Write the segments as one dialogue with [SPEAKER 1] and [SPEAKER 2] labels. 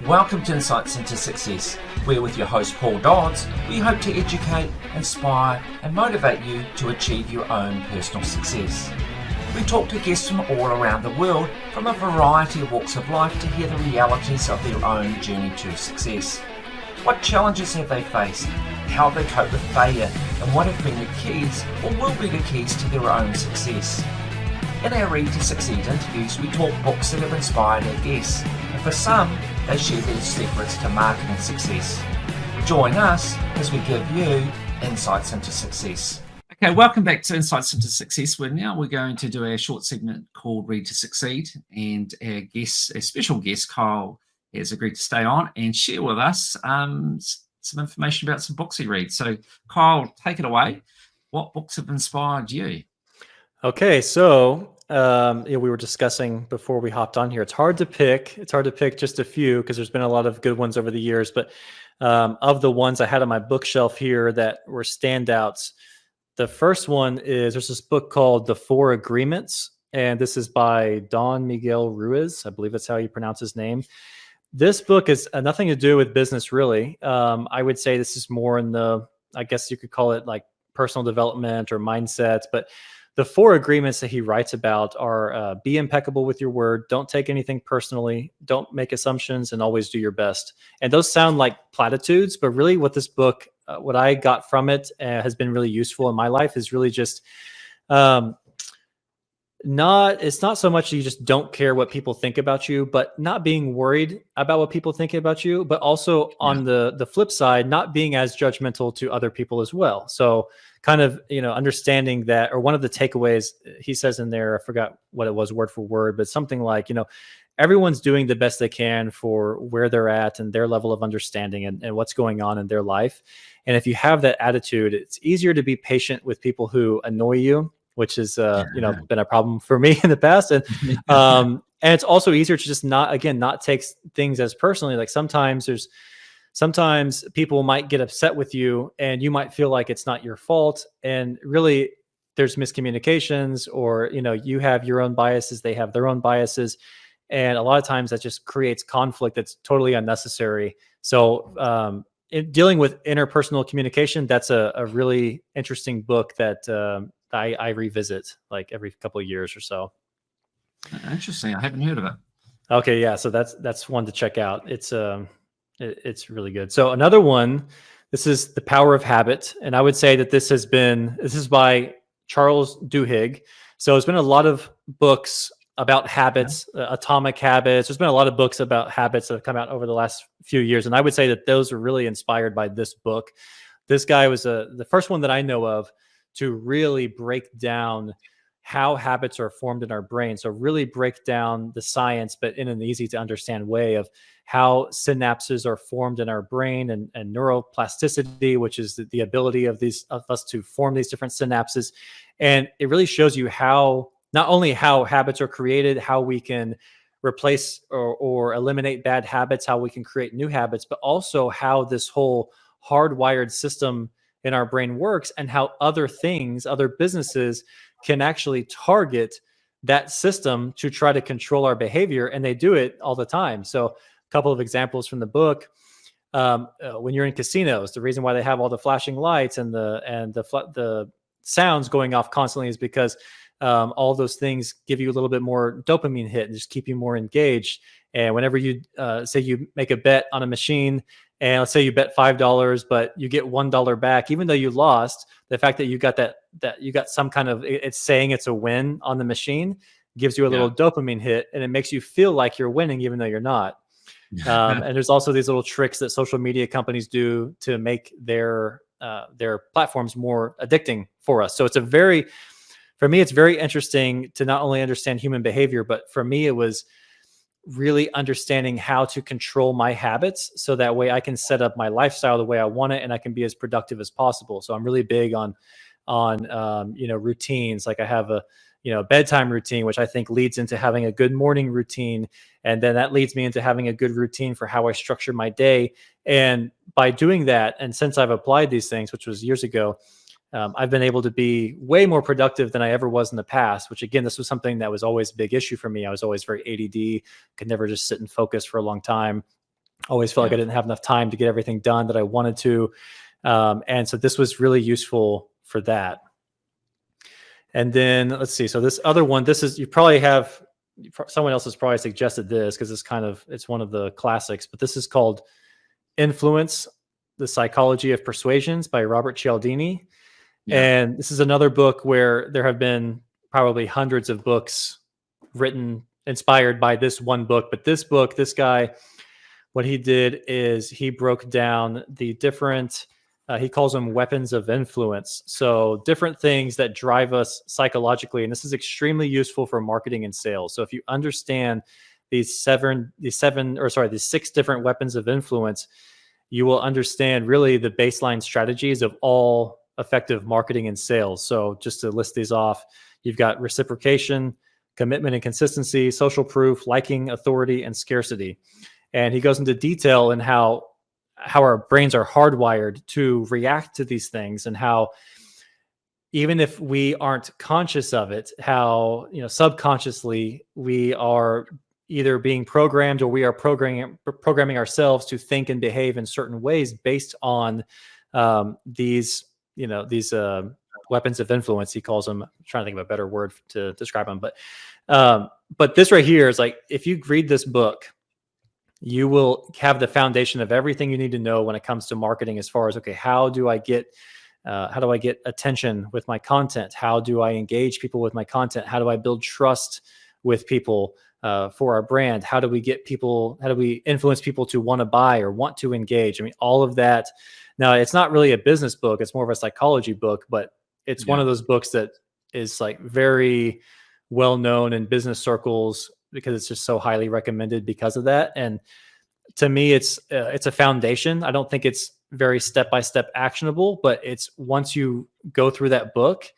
[SPEAKER 1] Welcome to Insights into Success, where with your host Paul Dodds, we hope to educate, inspire and motivate you to achieve your own personal success. We talk to guests from all around the world from a variety of walks of life to hear the realities of their own journey to success. What challenges have they faced? How have they coped with failure? And what have been the keys or will be the keys to their own success? In our Read to Succeed interviews, we talk books that have inspired our guests, and for some, they share their secrets to marketing success. Join us as we give you insights into success. Okay, welcome back to Insights into Success. We're going to do a short segment called Read to Succeed, and our special guest, Kyle, has agreed to stay on and share with us some information about some books he reads. So, Kyle, take it away. What books have inspired you?
[SPEAKER 2] Okay, so we were discussing before we hopped on here. It's hard to pick. It's hard to pick just a few because there's been a lot of good ones over the years. But of the ones I had on my bookshelf here that were standouts, the first one is there's this book called The Four Agreements, and this is by Don Miguel Ruiz. I believe that's how you pronounce his name. This book is nothing to do with business, really. I would say this is more in the, I guess you could call it like personal development or mindsets, but the four agreements that he writes about are be impeccable with your word, don't take anything personally, don't make assumptions, and always do your best. And those sound like platitudes, but really what this book, what I got from it has been really useful in my life is really just it's not so much you just don't care what people think about you, but not being worried about what people think about you, but also on the flip side, not being as judgmental to other people as well. So kind of, understanding that, or one of the takeaways he says in there, I forgot what it was word for word, but something like, everyone's doing the best they can for where they're at and their level of understanding and what's going on in their life. And if you have that attitude, it's easier to be patient with people who annoy you, which has been a problem for me in the past. And it's also easier to just not take things as personally. Like sometimes people might get upset with you and you might feel like it's not your fault. And really there's miscommunications, or, you have your own biases, they have their own biases. And a lot of times that just creates conflict that's totally unnecessary. So in dealing with interpersonal communication, that's a really interesting book that I revisit like every couple of years or so.
[SPEAKER 1] Interesting. I haven't heard of it.
[SPEAKER 2] Okay. Yeah. So that's one to check out. It's really good. So another one, this is The Power of Habit. And I would say that this is by Charles Duhigg. So there's been a lot of books about habits, Atomic Habits. There's been a lot of books about habits that have come out over the last few years. And I would say that those are really inspired by this book. This guy was the first one that I know of to really break down how habits are formed in our brain. So really break down the science, but in an easy to understand way of how synapses are formed in our brain and neuroplasticity, which is the ability of us to form these different synapses. And it really shows you how, not only how habits are created, how we can replace or eliminate bad habits, how we can create new habits, but also how this whole hardwired system in our brain works and how other businesses can actually target that system to try to control our behavior. And they do it all the time. So a couple of examples from the book, when you're in casinos, the reason why they have all the flashing lights and the sounds going off constantly is because all those things give you a little bit more dopamine hit and just keep you more engaged. And whenever you say you make a bet on a machine, and let's say you bet $5, but you get $1 back, even though you lost, the fact that you got that you got some kind of, it's saying it's a win on the machine, gives you a little dopamine hit, and it makes you feel like you're winning, even though you're not. And there's also these little tricks that social media companies do to make their platforms more addicting for us. So for me, it's very interesting to not only understand human behavior, but for me, it was really understanding how to control my habits so that way I can set up my lifestyle the way I want it and I can be as productive as possible. So I'm really big on routines. Like I have a bedtime routine, which I think leads into having a good morning routine. And then that leads me into having a good routine for how I structure my day. And by doing that, and since I've applied these things, which was years ago, I've been able to be way more productive than I ever was in the past, which again, this was something that was always a big issue for me. I was always very ADD, could never just sit and focus for a long time. Always felt like I didn't have enough time to get everything done that I wanted to. And so this was really useful for that. And then let's see. So this other one, this is, you probably have, someone else has probably suggested this because it's one of the classics, but this is called Influence, The Psychology of Persuasions by Robert Cialdini. Yeah. And this is another book where there have been probably hundreds of books written, inspired by this one book. But this book, this guy, what he did is he broke down the different, he calls them weapons of influence. So different things that drive us psychologically. And this is extremely useful for marketing and sales. So if you understand these six different weapons of influence, you will understand really the baseline strategies of all effective marketing and sales. So just to list these off, you've got reciprocation, commitment and consistency, social proof, liking, authority, and scarcity. And he goes into detail in how our brains are hardwired to react to these things, and how even if we aren't conscious of it, how, subconsciously we are either being programmed or we are programming ourselves to think and behave in certain ways based on these weapons of influence. He calls them. I'm trying to think of a better word to describe them, but this right here is like, if you read this book, you will have the foundation of everything you need to know when it comes to marketing, as far as, okay, how do I get attention with my content? How do I engage people with my content? How do I build trust with people for our brand? How do we influence people to want to buy or want to engage? I mean, all of that. Now, it's not really a business book. It's more of a psychology book, but it's one of those books that is like very well known in business circles, because it's just so highly recommended because of that. And to me, it's a foundation. I don't think it's very step-by-step actionable, but it's, once you go through that book,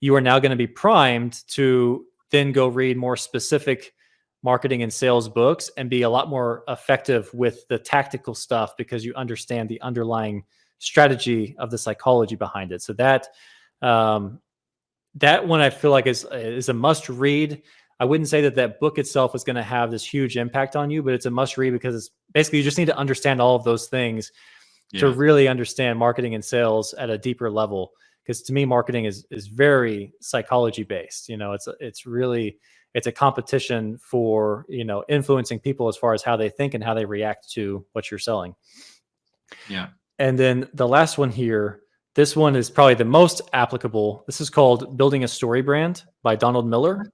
[SPEAKER 2] you are now going to be primed to then go read more specific marketing and sales books and be a lot more effective with the tactical stuff, because you understand the underlying strategy of the psychology behind it. So that one I feel like is a must read. I wouldn't say that book itself is going to have this huge impact on you, but it's a must read, because it's basically, you just need to understand all of those things to really understand marketing and sales at a deeper level. Because to me, marketing is very psychology based. It's a competition for, influencing people as far as how they think and how they react to what you're selling. Yeah. And then the last one here, this one is probably the most applicable. This is called Building a Story Brand by Donald Miller.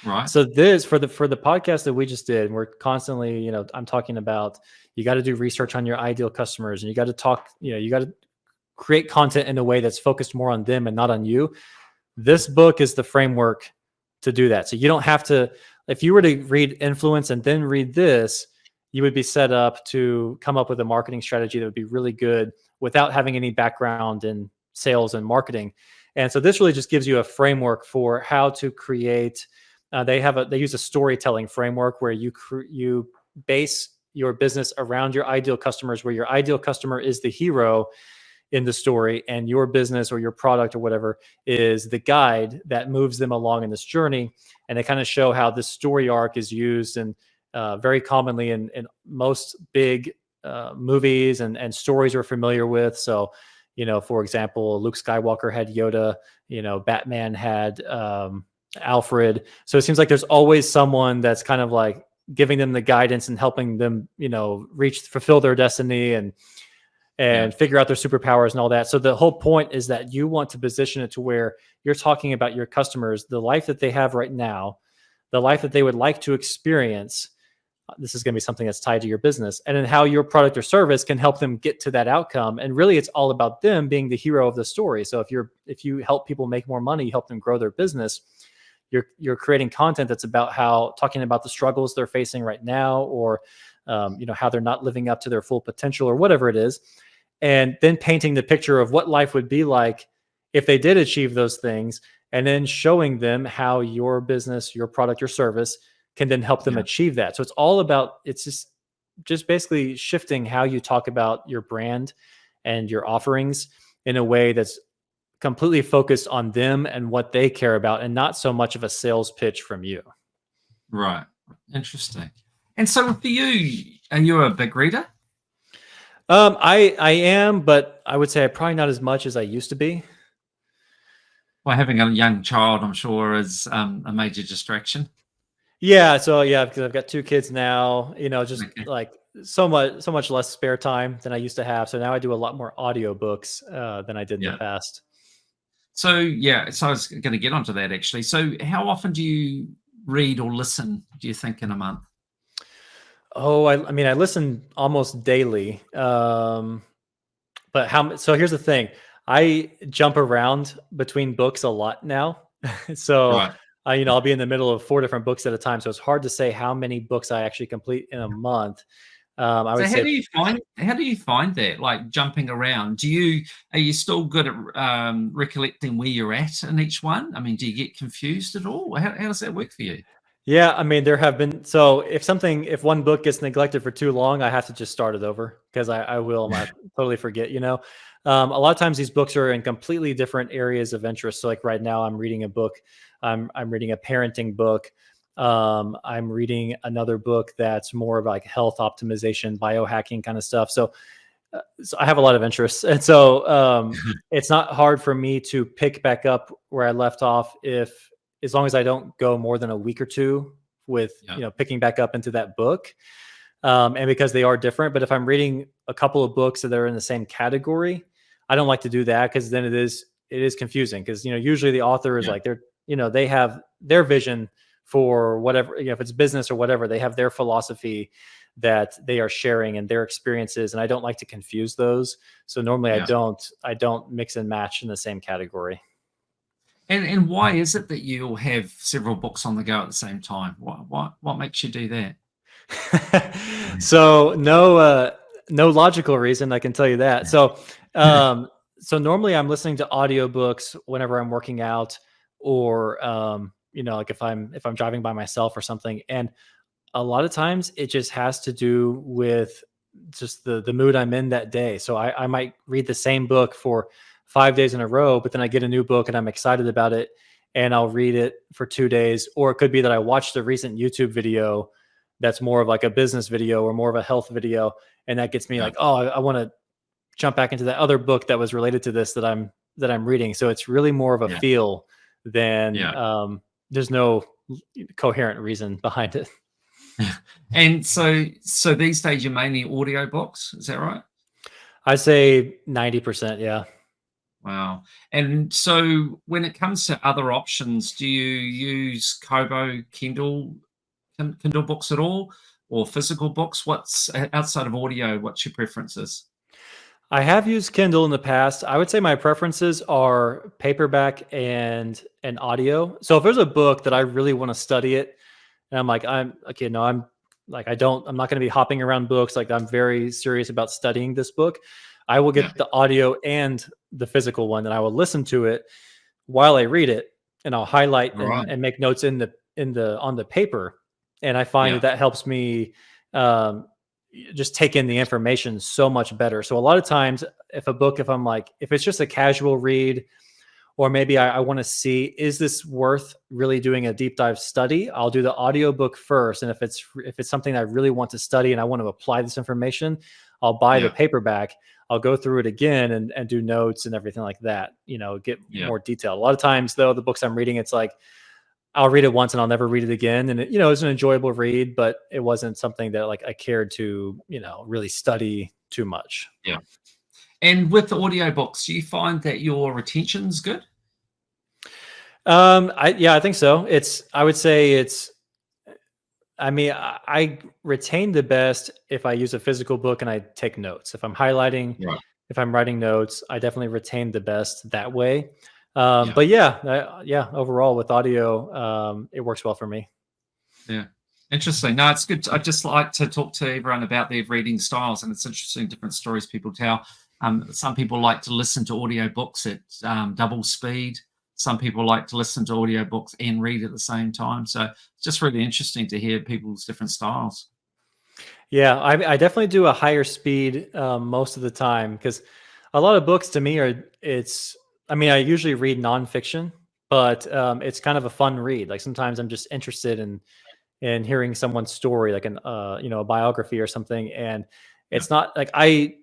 [SPEAKER 2] Right. So this, for the podcast that we just did, we're constantly, I'm talking about, you got to do research on your ideal customers, and you got to talk, you got to create content in a way that's focused more on them and not on you. This book is the framework to do that. So you don't have to, if you were to read Influence and then read this, you would be set up to come up with a marketing strategy that would be really good without having any background in sales and marketing. And so this really just gives you a framework for how to create. They use a storytelling framework where you base your business around your ideal customers, where your ideal customer is the hero in the story, and your business or your product or whatever is the guide that moves them along in this journey. And they kind of show how this story arc is used and very commonly in most big movies and stories we're familiar with. So, for example, Luke Skywalker had Yoda, Batman had Alfred. So it seems like there's always someone that's kind of like giving them the guidance and helping them, fulfill their destiny and figure out their superpowers and all that. So the whole point is that you want to position it to where you're talking about your customers, the life that they have right now, the life that they would like to experience. This is going to be something that's tied to your business, and then how your product or service can help them get to that outcome. And really, it's all about them being the hero of the story. So if you help people make more money, help them grow their business, you're creating content that's talking about the struggles they're facing right now, or how they're not living up to their full potential, or whatever it is, and then painting the picture of what life would be like if they did achieve those things, and then showing them how your business, your product, your service can then help them achieve that. So it's all about, it's just basically shifting how you talk about your brand and your offerings in a way that's completely focused on them and what they care about, and not so much of a sales pitch from you.
[SPEAKER 1] Right. Interesting. And so for you, are you a big reader?
[SPEAKER 2] I am, but I would say probably not as much as I used to be.
[SPEAKER 1] Well, having a young child, I'm sure, is a major distraction.
[SPEAKER 2] Yeah, so yeah, because I've got two kids now, just
[SPEAKER 1] Okay.
[SPEAKER 2] like so much less spare time than I used to have. So now I do a lot more audiobooks than I did in the
[SPEAKER 1] Yeah.
[SPEAKER 2] past.
[SPEAKER 1] So yeah, so I was going to get onto that actually. So how often do you read or listen, do you think, in a month?
[SPEAKER 2] Oh, I mean, I listen almost daily. But so here's the thing. I jump around between books a lot now. So,
[SPEAKER 1] Right.
[SPEAKER 2] I'll be in the middle of 4 different books at a time. So it's hard to say how many books I actually complete in a month. I
[SPEAKER 1] So
[SPEAKER 2] would say,
[SPEAKER 1] how do you find that, like jumping around? Are you still good at recollecting where you're at in each one? I mean, do you get confused at all? How does that work for you?
[SPEAKER 2] yeah, I mean, there have been, so if one book gets neglected for too long, I have to just start it over because I totally forget, A lot of times these books are in completely different areas of interest. So like right now I'm reading a book, I'm reading a parenting book. I'm reading another book that's more of like health optimization, biohacking kind of stuff. So I have a lot of interests. And so it's not hard for me to pick back up where I left off as long as I don't go more than a week or two with,
[SPEAKER 1] Yeah.
[SPEAKER 2] picking back up into that book. And because they are different, but if I'm reading a couple of books that are in the same category, I don't like to do that because then it is confusing because, usually the author is
[SPEAKER 1] Yeah.
[SPEAKER 2] like, they have their vision for whatever, if it's business or whatever, they have their philosophy that they are sharing and their experiences. And I don't like to confuse those. So normally
[SPEAKER 1] Yeah.
[SPEAKER 2] I don't mix and match in the same category.
[SPEAKER 1] And why is it that you'll have several books on the go at the same time? What makes you do that?
[SPEAKER 2] So no logical reason, I can tell you that. So normally I'm listening to audiobooks whenever I'm working out or like if I'm driving by myself or something. And a lot of times it just has to do with just the mood I'm in that day. So I might read the same book for 5 days in a row, but then I get a new book and I'm excited about it and I'll read it for 2 days. Or it could be that I watched a recent YouTube video that's more of like a business video or more of a health video. And that gets me
[SPEAKER 1] Yeah.
[SPEAKER 2] like, oh, I want to jump back into that other book that was related to this that I'm reading. So it's really more of a
[SPEAKER 1] Yeah.
[SPEAKER 2] feel than
[SPEAKER 1] Yeah.
[SPEAKER 2] there's no coherent reason behind it.
[SPEAKER 1] And so these days you're mainly audiobooks, is that right?
[SPEAKER 2] I say 90%. Yeah.
[SPEAKER 1] Wow. And so when it comes to other options, do you use Kobo, Kindle books at all, or physical books? What's outside of audio, what's your preferences?
[SPEAKER 2] I have used Kindle in the past. I would say my preferences are paperback and audio. So if there's a book that I really want to study it, and I'm like, I'm okay, no, I'm like, I'm not going to be hopping around books. Like I'm very serious about studying this book. I will
[SPEAKER 1] Yeah.
[SPEAKER 2] get the audio and the physical one, and I will listen to it while I read it, and I'll highlight
[SPEAKER 1] All right.
[SPEAKER 2] and make notes on the paper. And I find
[SPEAKER 1] Yeah.
[SPEAKER 2] that helps me um, just take in the information so much better. So a lot of times, if it's just a casual read, or maybe I want to see, is this worth really doing a deep dive study? I'll do the audiobook first. And if it's something I really want to study and I want to apply this information, I'll buy the
[SPEAKER 1] Yeah.
[SPEAKER 2] paperback. I'll go through it again and do notes and everything like that, get
[SPEAKER 1] Yeah.
[SPEAKER 2] more detailed. A lot of times though, the books I'm reading, it's like, I'll read it once and I'll never read it again. And it's an enjoyable read, but it wasn't something that like I cared to, really study too much.
[SPEAKER 1] Yeah. And with the audiobooks, do you find that your retention's good?
[SPEAKER 2] I think so. I would say I mean, I retain the best if I use a physical book and I take notes. If I'm highlighting,
[SPEAKER 1] Right.
[SPEAKER 2] if I'm writing notes, I definitely retain the best that way.
[SPEAKER 1] Yeah.
[SPEAKER 2] But yeah, overall with audio, it works well for me.
[SPEAKER 1] Yeah. Interesting. No, it's good. I just like to talk to everyone about their reading styles, and it's interesting different stories people tell. Some people like to listen to audiobooks at double speed. Some people like to listen to audiobooks and read at the same time. So it's just really interesting to hear people's different styles.
[SPEAKER 2] Yeah, I definitely do a higher speed most of the time because a lot of books to me I mean, I usually read nonfiction, but it's kind of a fun read. Like sometimes I'm just interested in in hearing someone's story, like a biography or something. And it's not like I,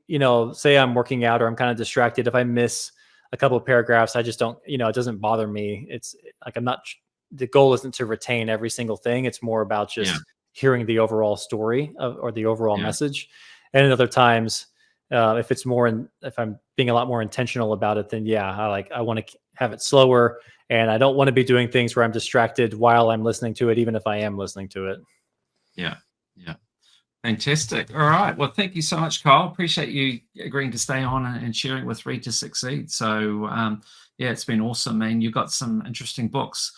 [SPEAKER 2] say I'm working out or I'm kind of distracted. If I miss a couple of paragraphs, I just don't, it doesn't bother me. It's like the goal isn't to retain every single thing. It's more about just hearing the overall story or the overall message. And at other times, if I'm being a lot more intentional about it, then I want to have it slower, and I don't want to be doing things where I'm distracted while I'm listening to it, even if I am listening to it.
[SPEAKER 1] Yeah. Fantastic. All right. Well, thank you so much, Kyle. Appreciate you agreeing to stay on and sharing with Read to Succeed. So, it's been awesome, and you've got some interesting books.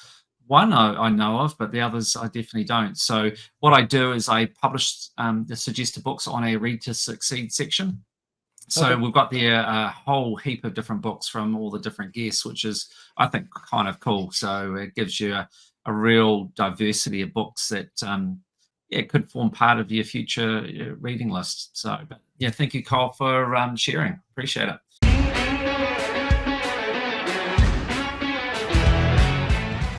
[SPEAKER 1] One I know of, but the others I definitely don't. So what I do is I publish the suggested books on a Read to Succeed section. So we've got there a whole heap of different books from all the different guests, which is, I think, kind of cool. So it gives you a real diversity of books that, could form part of your future reading list. So, thank you, Kyle, for sharing. Appreciate it.